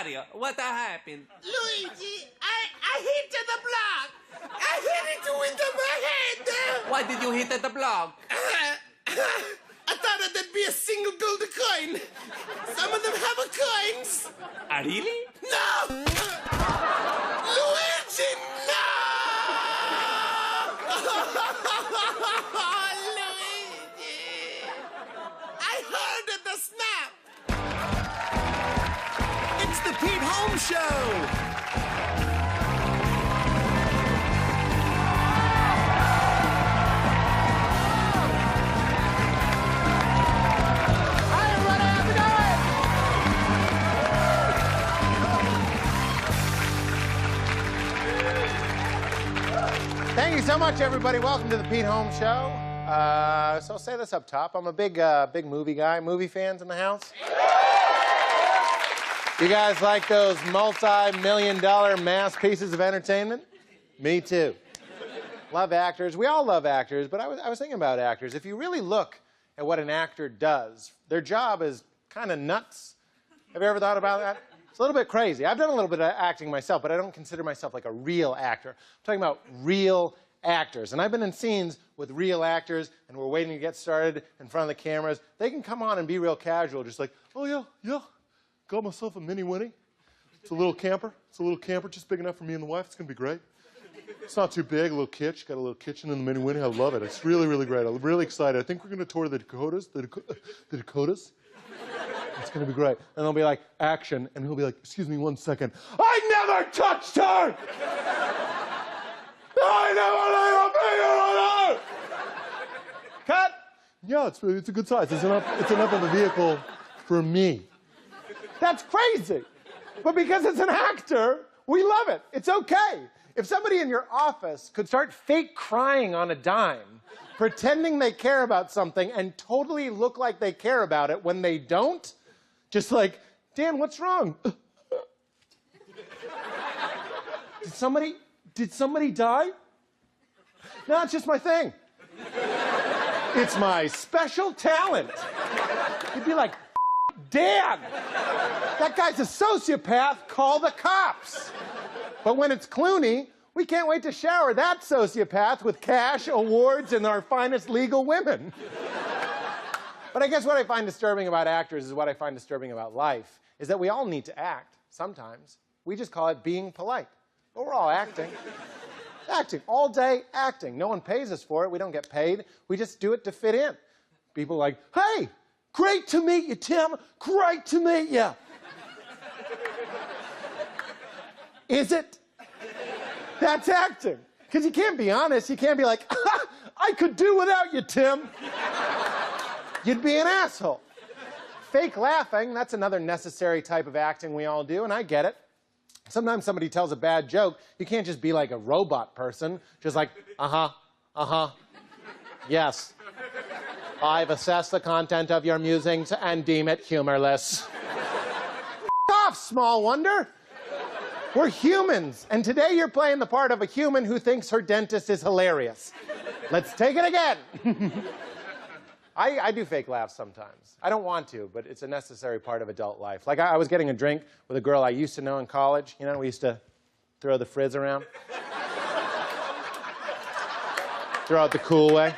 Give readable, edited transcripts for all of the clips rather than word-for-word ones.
Mario, what happened? Luigi, I hit the block. I hit it with my head. Why did you hit at the block? I thought that there'd be a single golden coin. Some of them have a coins. Really? No! Luigi, no! Luigi! I heard the snap. It's the Pete Holmes Show! Thank you so much, everybody. Welcome to the Pete Holmes Show. So I'll say this up top. I'm a big movie guy. Movie fans in the house? You guys like those multi-million-dollar mass pieces of entertainment? Me too. Love actors. We all love actors, but I was thinking about actors. If you really look at what an actor does, their job is kind of nuts. Have you ever thought about that? It's a little bit crazy. I've done a little bit of acting myself, but I don't consider myself like a real actor. I'm talking about real actors. And I've been in scenes with real actors, and we're waiting to get started in front of the cameras. They can come on and be real casual, just like, oh, yeah, got myself a Mini Winnie. It's a little camper. It's a little camper, just big enough for me and the wife. It's going to be great. It's not too big, a little kitchen. Got a little kitchen in the Mini Winnie. I love it. It's really, really great. I'm really excited. I think we're going to tour the Dakotas. The Dakotas. It's going to be great. And they'll be like, action. And he'll be like, excuse me 1 second. I never touched her! I never laid a finger on her! Cut! Yeah, it's a good size. It's enough of a vehicle for me. That's crazy. But because it's an actor, we love it. It's okay. If somebody in your office could start fake crying on a dime, pretending they care about something and totally look like they care about it when they don't, just like, Dan, what's wrong? Did somebody die? No, it's just my thing. It's my special talent. You'd be like, Dan, that guy's a sociopath, call the cops. But when it's Clooney, we can't wait to shower that sociopath with cash, awards, and our finest legal women. But I guess what I find disturbing about actors is what I find disturbing about life, is that we all need to act sometimes. We just call it being polite. But we're all acting. Acting. All day acting. No one pays us for it. We don't get paid. We just do it to fit in. People are like, hey, great to meet you, Tim. Great to meet you. Is it? That's acting. Because you can't be honest. You can't be like, I could do without you, Tim. You'd be an asshole. Fake laughing, that's another necessary type of acting we all do, and I get it. Sometimes somebody tells a bad joke, you can't just be like a robot person, just like, yes. I've assessed the content of your musings and deem it humorless. Off, small wonder. We're humans, and today you're playing the part of a human who thinks her dentist is hilarious. Let's take it again. I do fake laughs sometimes. I don't want to, but it's a necessary part of adult life. Like I was getting a drink with a girl I used to know in college. You know, we used to throw the frizz around. Throw it the cool way.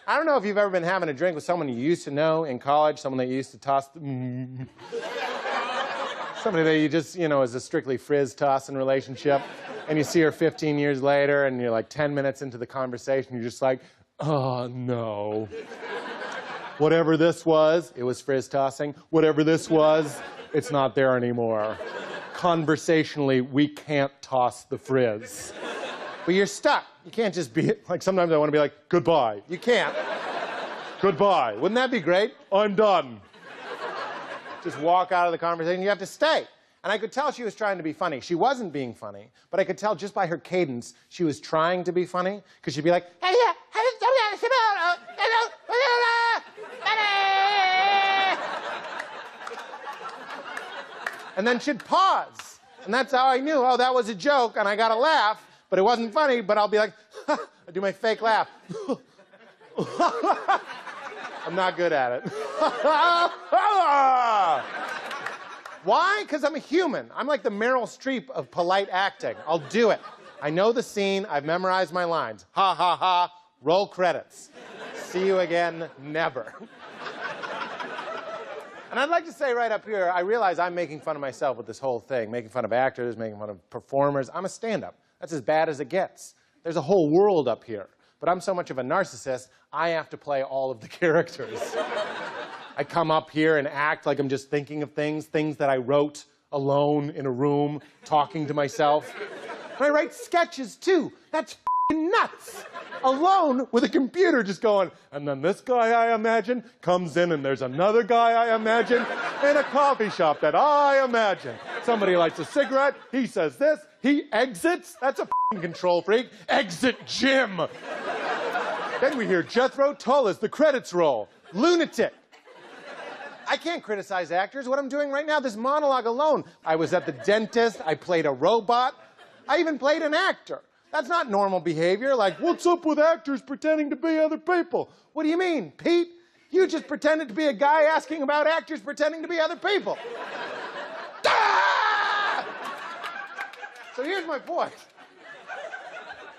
I don't know if you've ever been having a drink with someone you used to know in college, someone that you used to toss. Somebody that you just, you know, is a strictly frizz-tossing relationship. And you see her 15 years later, and you're like 10 minutes into the conversation, you're just like, oh, no. Whatever this was, it was frizz-tossing. Whatever this was, it's not there anymore. Conversationally, we can't toss the frizz. But you're stuck. You can't just be, like sometimes I want to be like, goodbye. You can't. Goodbye. Wouldn't that be great? I'm done. Just walk out of the conversation. You have to stay. And I could tell she was trying to be funny. She wasn't being funny, but I could tell just by her cadence she was trying to be funny, because she'd be like, hey, yeah, and then she'd pause. And that's how I knew, oh, that was a joke, and I got a laugh, but it wasn't funny, but I'll be like, I do my fake laugh. I'm not good at it. Why? Because I'm a human. I'm like the Meryl Streep of polite acting. I'll do it. I know the scene. I've memorized my lines. Ha, ha, ha. Roll credits. See you again, never. And I'd like to say right up here, I realize I'm making fun of myself with this whole thing, making fun of actors, making fun of performers. I'm a stand-up. That's as bad as it gets. There's a whole world up here. But I'm so much of a narcissist, I have to play all of the characters. I come up here and act like I'm just thinking of things that I wrote alone in a room, talking to myself. And I write sketches, too. That's f***ing nuts. Alone with a computer just going, and then this guy I imagine comes in and there's another guy I imagine in a coffee shop that I imagine. Somebody lights a cigarette, he says this, he exits, that's a f***ing control freak, exit Jim. Then we hear Jethro Tull as the credits roll, lunatic. I can't criticize actors, what I'm doing right now, this monologue alone. I was at the dentist, I played a robot, I even played an actor. That's not normal behavior, like, what's up with actors pretending to be other people? What do you mean, Pete? You just pretended to be a guy asking about actors pretending to be other people. Ah! So here's my point.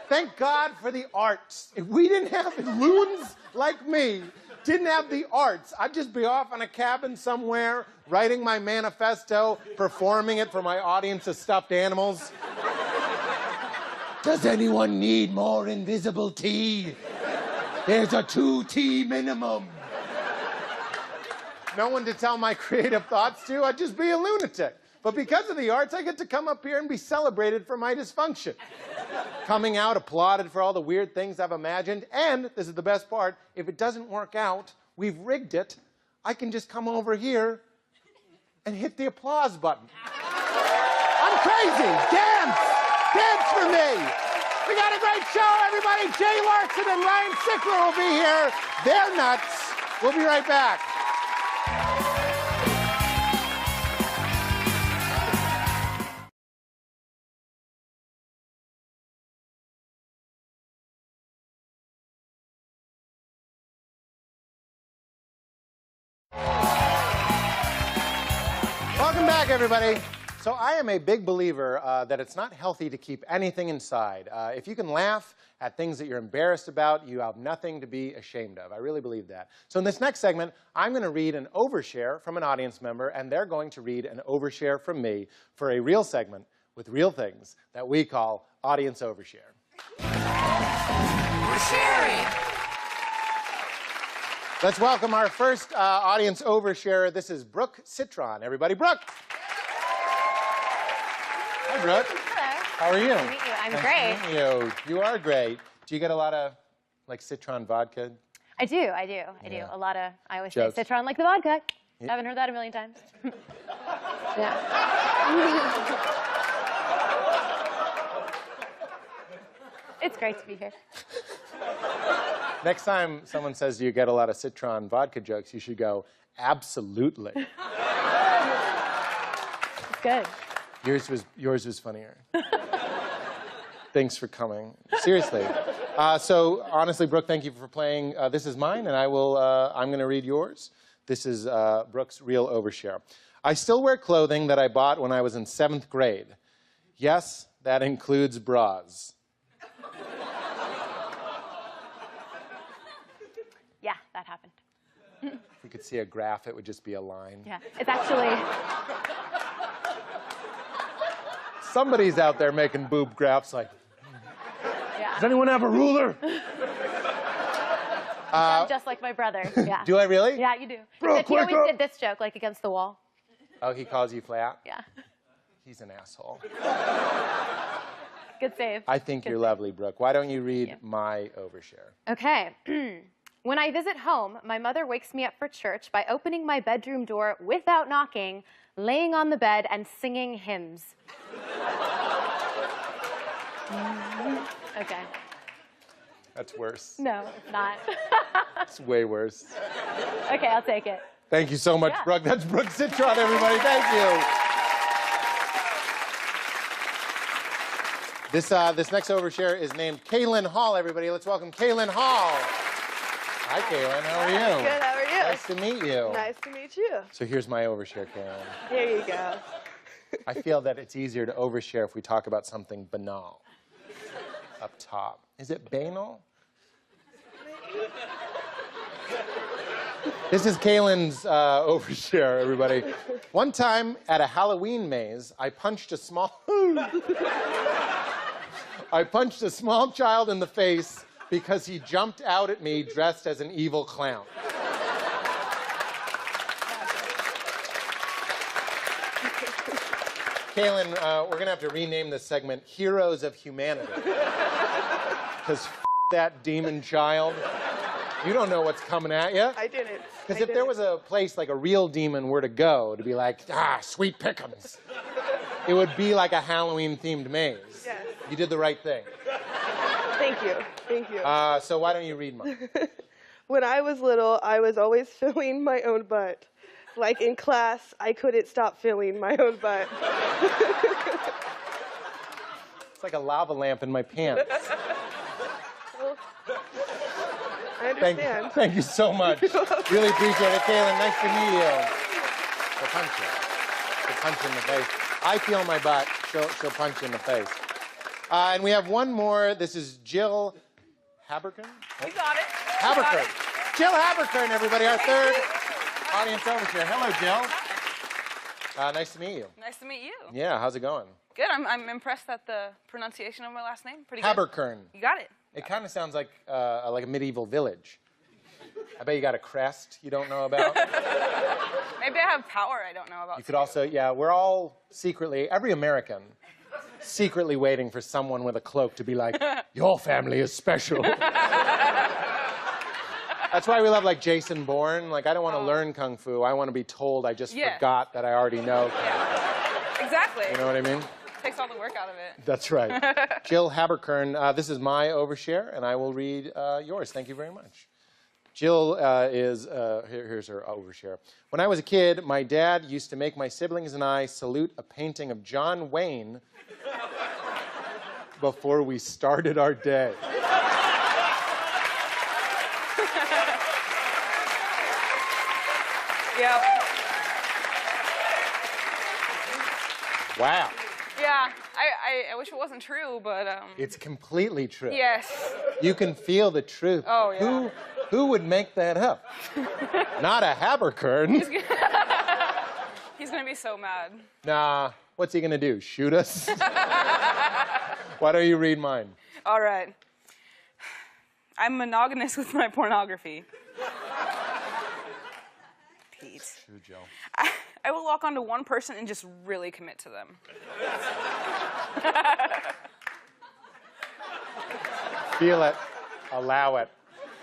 Thank God for the arts. If we didn't have loons like me, didn't have the arts, I'd just be off in a cabin somewhere, writing my manifesto, performing it for my audience of stuffed animals. Does anyone need more invisible tea? There's a 2 tea minimum. No one to tell my creative thoughts to, I'd just be a lunatic. But because of the arts, I get to come up here and be celebrated for my dysfunction. Coming out, applauded for all the weird things I've imagined, and, this is the best part, if it doesn't work out, we've rigged it, I can just come over here and hit the applause button. I'm crazy! Dance! Dance for me! We got a great show, everybody! Jay Larson and Ryan Sickler will be here. They're nuts. We'll be right back. Welcome back, everybody. So I am a big believer that it's not healthy to keep anything inside. If you can laugh at things that you're embarrassed about, you have nothing to be ashamed of. I really believe that. So in this next segment, I'm going to read an overshare from an audience member, and they're going to read an overshare from me for a real segment with real things that we call Audience Overshare. We're sharing. Let's welcome our first audience oversharer. This is Brooke Citron. Everybody, Brooke. Hi, Brooke. Hello. How are you? Nice to meet you. I'm great. Nice to meet you. You are great. Do you get a lot of, like, Citron vodka? I do. I do. A lot of, I always say Citron like the vodka. Yeah. I haven't heard that a million times. Yeah. It's great to be here. Next time someone says, do you get a lot of Citron vodka jokes, you should go, absolutely. It's good. Yours was funnier. Thanks for coming. Seriously. So honestly, Brooke, thank you for playing. This is mine, and I'm going to read yours. This is Brooke's real overshare. I still wear clothing that I bought when I was in 7th grade. Yes, that includes bras. Yeah, that happened. If we could see a graph, it would just be a line. Yeah, it's actually... Somebody's out there making boob graphs like, Yeah. does anyone have a ruler? I'm just like my brother. Yeah. Do I really? Yeah, you do. Bro, Except he quick always up. did this joke, like against the wall. Oh, he calls you flat? Yeah. He's an asshole. Good save. I think Good you're save. lovely, Brooke. Why don't you read Yeah. my overshare? Okay. When I visit home, my mother wakes me up for church by opening my bedroom door without knocking, laying on the bed, and singing hymns. Okay. That's worse. No, it's not. It's way worse. Okay, I'll take it. Thank you so much, Yeah. Brooke. That's Brooke Citron, everybody. Thank you. This next overshare is named Kaylin Hall, everybody. Let's welcome Kaylin Hall. Hi, Kaylin. How are you? Good, how are you? Nice to meet you. Nice to meet you. So here's my overshare, Kaylin. Here you go. I feel that it's easier to overshare if we talk about something banal. Up top. Is it banal? This is Kaylin's overshare, everybody. One time at a Halloween maze, I punched a small child in the face because he jumped out at me dressed as an evil clown. Kaylin, we're going to have to rename this segment Heroes of Humanity. Because that demon child, you don't know what's coming at you. I didn't. Because if there was a place like a real demon were to go to be like, sweet pickums, it would be like a Halloween-themed maze. Yes. You did the right thing. Thank you. Thank you. So why don't you read mine? When I was little, I was always filling my own butt. Like in class, I couldn't stop filling my own butt. It's like a lava lamp in my pants. Well, I understand. Thank you so much. Really appreciate it, Kaylin. Nice to meet you. She'll punch you. She'll punch you in the face. I feel my butt. She'll punch you in the face. And we have one more. This is Jill Haberkern. You got it. Haberkern. Jill Haberkern, everybody. Our third audience overshare. Hello, Jill. Nice to meet you. Nice to meet you. Yeah, how's it going? Good. I'm impressed at the pronunciation of my last name. Pretty good. Haberkern. You got it. It kind of sounds like a medieval village. I bet you got a crest you don't know about. Maybe I have power I don't know about. You could also, yeah, we're all secretly, every American, secretly waiting for someone with a cloak to be like, your family is special. That's why we love, like, Jason Bourne. Like, I don't want to learn Kung Fu. I want to be told I just forgot that I already know. Yeah. Exactly. You know what I mean? Takes all the work out of it. That's right. Jill Haberkern, this is my overshare, and I will read yours. Thank you very much. Jill here's her overshare. When I was a kid, my dad used to make my siblings and I salute a painting of John Wayne before we started our day. Yep. Wow. Yeah. I wish it wasn't true, but It's completely true. yes. You can feel the truth. Oh, yeah. Who would make that up? Not a Haberkern. He's gonna be so mad. Nah, what's he gonna do? Shoot us? Why don't you read mine? All right. I'm monogamous with my pornography. Pete. True, Jill. I will lock onto one person and just really commit to them. Feel it. Allow it.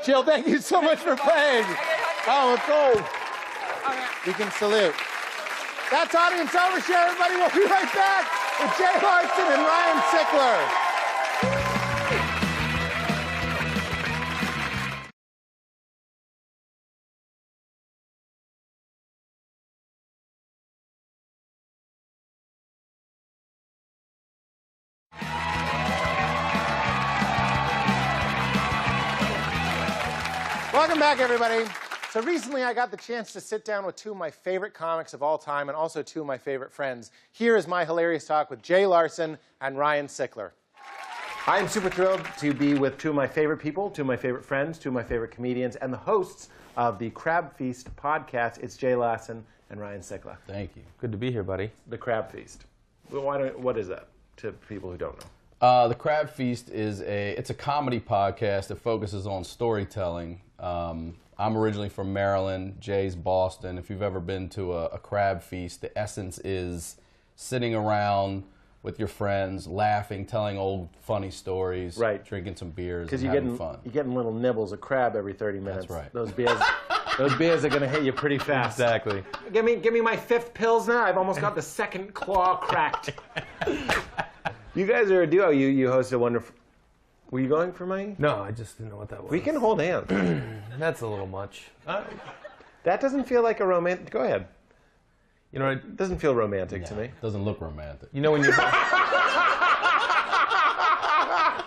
Jill, thank you so much for playing. Oh, it's gold. We can salute. That's Audience Overshare, everybody. We'll be right back with Jay Larson and Ryan Sickler. Welcome back, everybody. So recently I got the chance to sit down with two of my favorite comics of all time and also two of my favorite friends. Here is my hilarious talk with Jay Larson and Ryan Sickler. I am super thrilled to be with two of my favorite people, two of my favorite friends, two of my favorite comedians, and the hosts of the Crab Feast podcast. It's Jay Larson and Ryan Sickler. Thank you. Good to be here, buddy. The Crab Feast. What is that to people who don't know? The Crab Feast is it's a comedy podcast that focuses on storytelling. I'm originally from Maryland. Jay's Boston. If you've ever been to a Crab Feast, the essence is sitting around with your friends, laughing, telling old funny stories, right, drinking some beers, and you're having fun. You're getting little nibbles of crab every 30 minutes. That's right. Those beers are going to hit you pretty fast. Exactly. Give me my fifth Pilsner. I've almost got the second claw cracked. You guys are a duo. You host a wonderful... Were you going for mine? No, I just didn't know what that was. We can hold hands. That's a little much. That doesn't feel like a romantic... Go ahead. You know, It doesn't feel romantic to me. It doesn't look romantic. you know when you...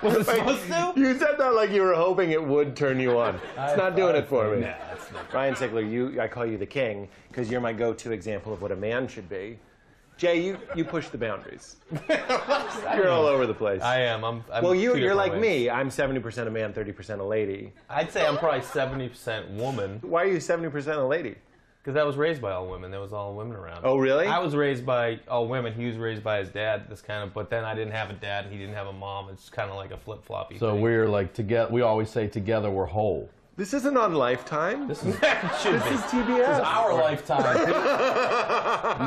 Well, Was it supposed to? You said that like you were hoping it would turn you on. It's not doing it for me. Nah, that's not. Ryan Sickler, I call you the king because you're my go-to example of what a man should be. Jay, you push the boundaries. You're all over the place. I am. I'm well, two you're different like ways. me. I'm 70% a man, 30% a lady. I'd say I'm probably 70% woman Why are you 70% a lady? because I was raised by all women. There was all women around. Oh, really? I was raised by all women. He was raised by his dad. This kind of, but then I didn't have a dad. And he didn't have a mom. It's kind of like a flip-floppy. So thing. we're like together. We always say together we're whole. This isn't on Lifetime. This is should be. This is TBS. Our lifetime.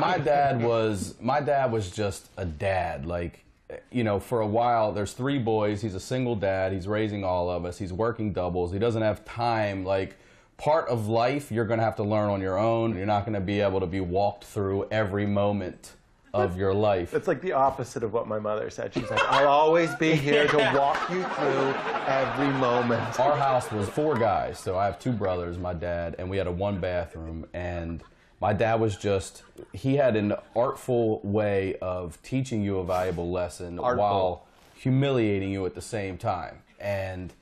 My dad was just a dad. Like, you know, for a while, there's 3 boys. He's a single dad. He's raising all of us. He's working doubles. He doesn't have time. Like, part of life you're going to have to learn on your own. You're not going to be able to be walked through every moment of your life. It's like the opposite of what my mother said. She's like, I'll always be here to walk you through every moment. Our house was 4 guys, so I have 2 brothers, my dad, and we had a 1-bathroom. And my dad was just, he had an artful way of teaching you a valuable lesson while humiliating you at the same time. And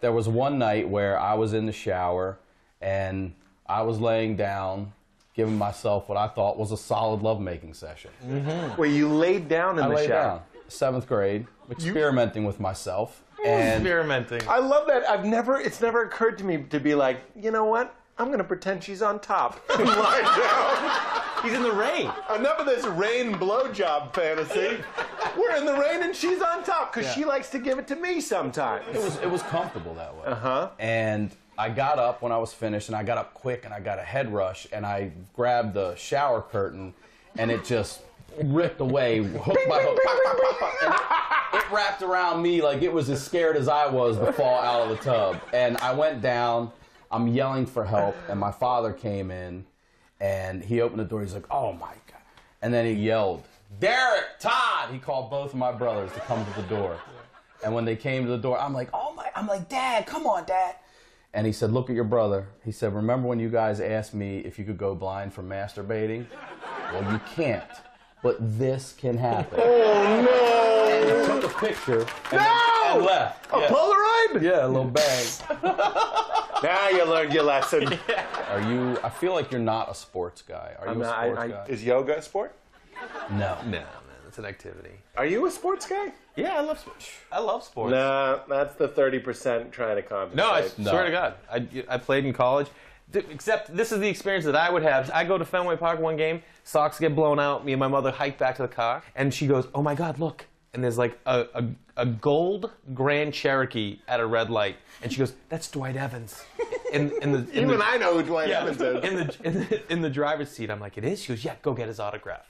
there was one night where I was in the shower and I was laying down, giving myself what I thought was a solid lovemaking session. Where you laid down in I the laid shower. down, 7th grade, experimenting with myself. And Experimenting. I love that. It's never occurred to me to be like, you know what? I'm going to pretend she's on top. And lie down. He's in the rain. Enough of this rain blowjob fantasy. We're in the rain and she's on top because she likes to give it to me sometimes. it was comfortable that way. Uh-huh. And I got up when I was finished, and I got up quick, and I got a head rush, and I grabbed the shower curtain, and it just ripped away, hook by hook, pop, pop, pop, pop, and it wrapped around me like it was as scared as I was to fall out of the tub. And I went down, I'm yelling for help, and my father came in, and he opened the door, he's like, oh my God. And then he yelled, Derek, Todd! He called both of my brothers to come to the door. And when they came to the door, I'm like, Dad, come on, Dad. And he said, look at your brother. He said, remember when you guys asked me if you could go blind from masturbating? Well, you can't. But this can happen. Oh, no! And he took a picture and left. A Polaroid? Yeah, a little bag. Now you learned your lesson. I feel like you're not a sports guy. Are you a sports guy? Is yoga a sport? No. No, man, it's an activity. Are you a sports guy? Yeah, I love sports. I love sports. Nah, that's the 30% trying to compensate. No, I swear to God. I played in college. Except this is the experience that I would have. I go to Fenway Park one game, socks get blown out, me and my mother hike back to the car, and she goes, oh my God, look. And there's like a gold Grand Cherokee at a red light. And she goes, that's Dwight Evans. Even I know who Dwight Evans is. In the driver's seat, I'm like, it is? She goes, yeah, go get his autograph.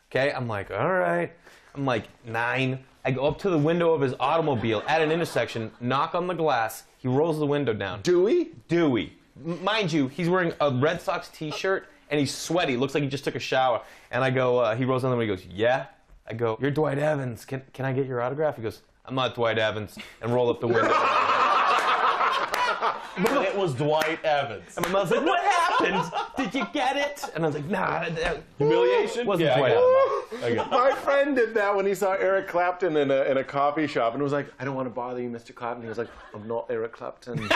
Okay, I'm like, all right. I'm like 9. I go up to the window of his automobile at an intersection, knock on the glass. He rolls the window down. Dewey? Dewey. Mind you, he's wearing a Red Sox t-shirt and he's sweaty. Looks like he just took a shower. And I go, he rolls down the window and he goes, yeah? I go, you're Dwight Evans. Can I get your autograph? He goes, I'm not Dwight Evans. And roll up the window. But it was Dwight Evans. And my mom's like, what happened? Did you get it? And I was like, nah. Humiliation? Wasn't Yeah, Dwight Evans. My friend did that when he saw Eric Clapton in a coffee shop and was like, I don't want to bother you, Mr. Clapton. He was like, I'm not Eric Clapton.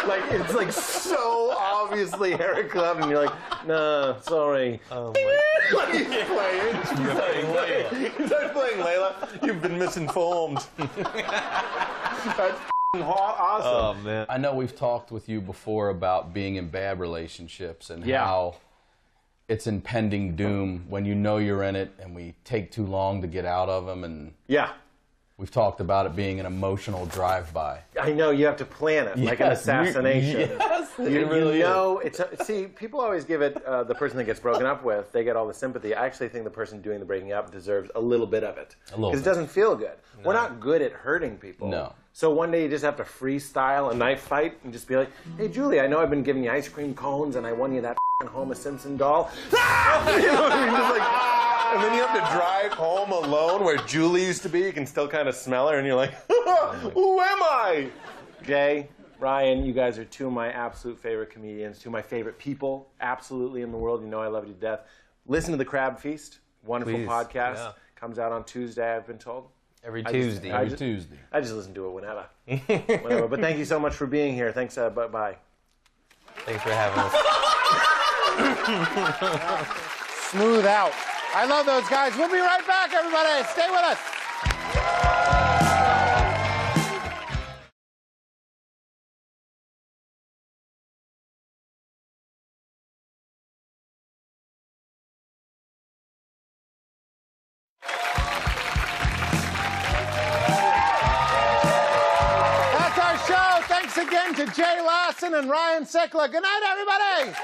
Like, it's like so obviously Eric Clapton. You're like, nah, sorry. Oh my Like he's playing. He's playing Layla. He starts playing Layla. You've been misinformed. That's awesome. Oh, man. I know we've talked with you before about being in bad relationships and how it's impending doom when you know you're in it and we take too long to get out of them. And we've talked about it being an emotional drive-by. I know, you have to plan it, like an assassination. Yes, You know, see, people always give it the person that gets broken up with, they get all the sympathy. I actually think the person doing the breaking up deserves a little bit of it. Because it doesn't feel good. No. We're not good at hurting people. No. So one day you just have to freestyle a knife fight and just be like, hey, Julie, I know I've been giving you ice cream cones and I won you that Homer Simpson doll. You know what I mean? Just like, and then you have to drive home alone where Julie used to be. You can still kind of smell her and you're like, who am I? Jay, Ryan, you guys are 2 of my absolute favorite comedians, 2 of my favorite people absolutely in the world. You know I love you to death. Listen to The Crab Feast. Wonderful podcast. Yeah. Comes out on Tuesday, I've been told. Every Tuesday. Every Tuesday. I just listen to it whenever. Whenever. But thank you so much for being here. Thanks. Bye. Thanks for having us. Smooth out. I love those guys. We'll be right back, everybody. Stay with us. That's our show. Thanks again to Jay Lawson and Ryan Sickler. Good night, everybody.